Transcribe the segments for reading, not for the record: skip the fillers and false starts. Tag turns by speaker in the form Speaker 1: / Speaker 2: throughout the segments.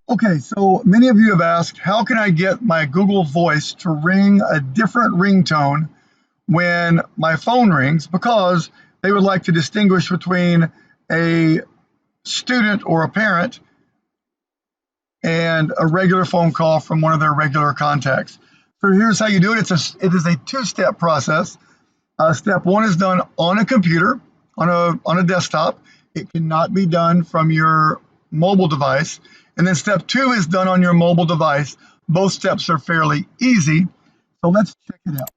Speaker 1: Okay, so many of you have asked, how can I get my Google Voice to ring a different ringtone when my phone rings? Because they would like to distinguish between a student or a parent and a regular phone call from one of their regular contacts. So here's how you do it. It is a two-step process. Step one is done on a computer, on a desktop. It cannot be done from your mobile device. And then step two is done on your mobile device. Both steps are fairly easy. So let's check it out.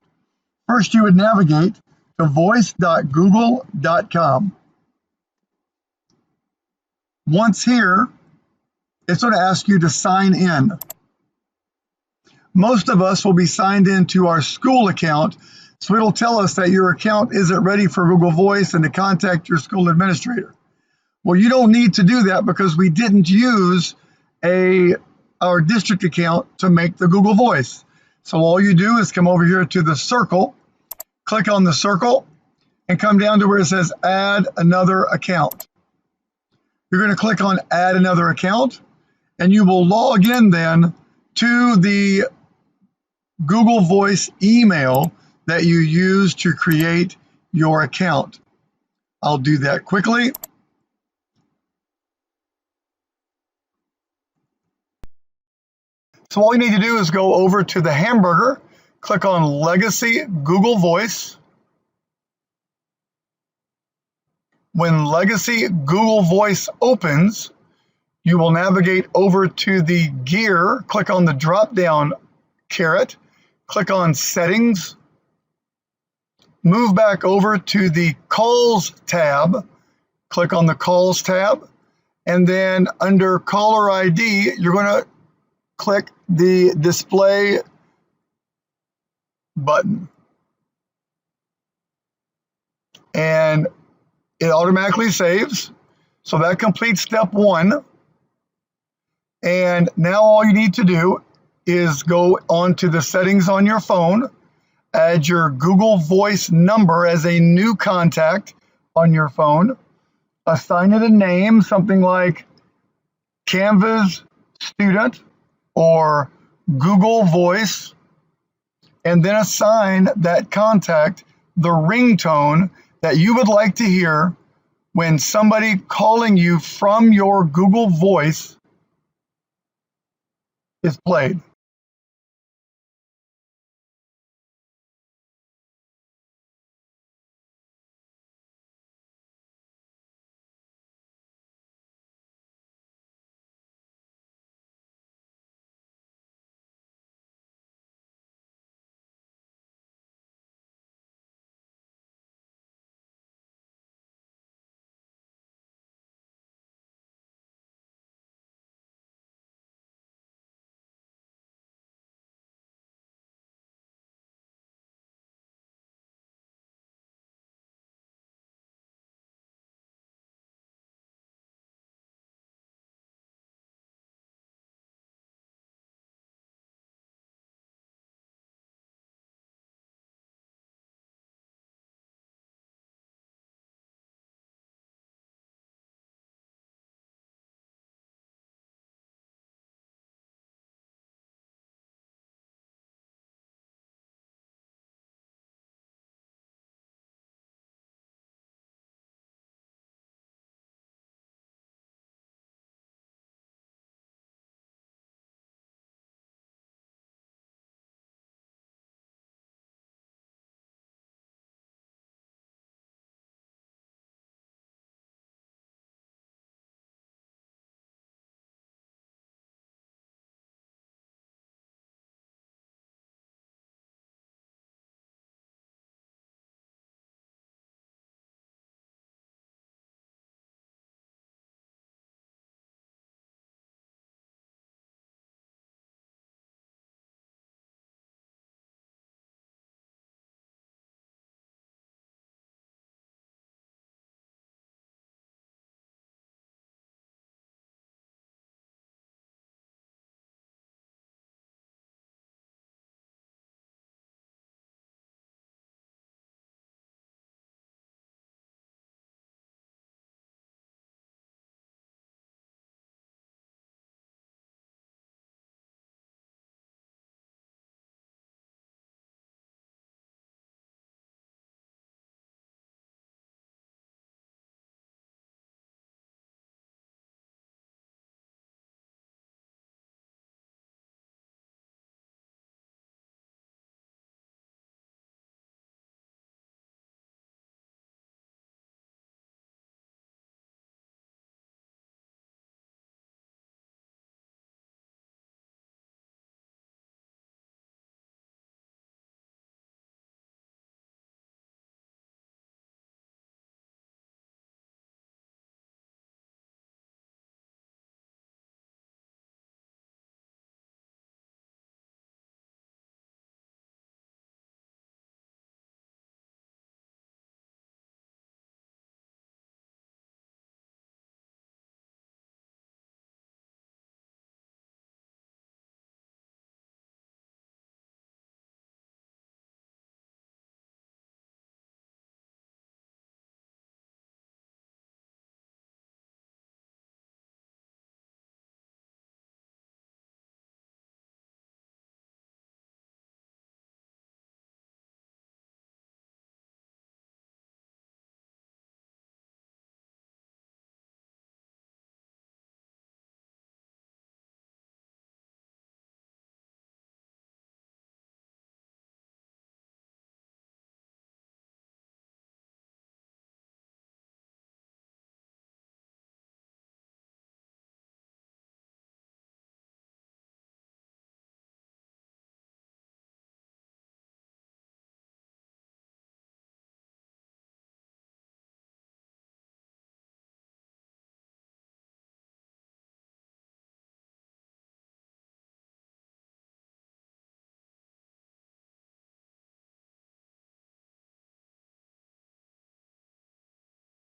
Speaker 1: First, you would navigate to voice.google.com. Once here, it's going to ask you to sign in. Most of us will be signed into our school account, so it'll tell us that your account isn't ready for Google Voice and to contact your school administrator. Well, you don't need to do that because we didn't use our district account to make the Google Voice. So all you do is come over here to the circle, click on the circle, and come down to where it says add another account. You're going to click on add another account, and you will log in then to the Google Voice email that you use to create your account. I'll do that quickly. So all you need to do is go over to the hamburger, click on Legacy Google Voice. When Legacy Google Voice opens, you will navigate over to the gear, click on the drop-down caret, click on Settings, move back over to the Calls tab, click on the Calls tab, and then under Caller ID, you're going to click the Display button. And it automatically saves. So that completes step one. And now all you need to do is go onto the settings on your phone, add your Google Voice number as a new contact on your phone, assign it a name, something like Canvas Student or Google Voice, and then assign that contact the ringtone that you would like to hear when somebody calling you from your Google Voice is played.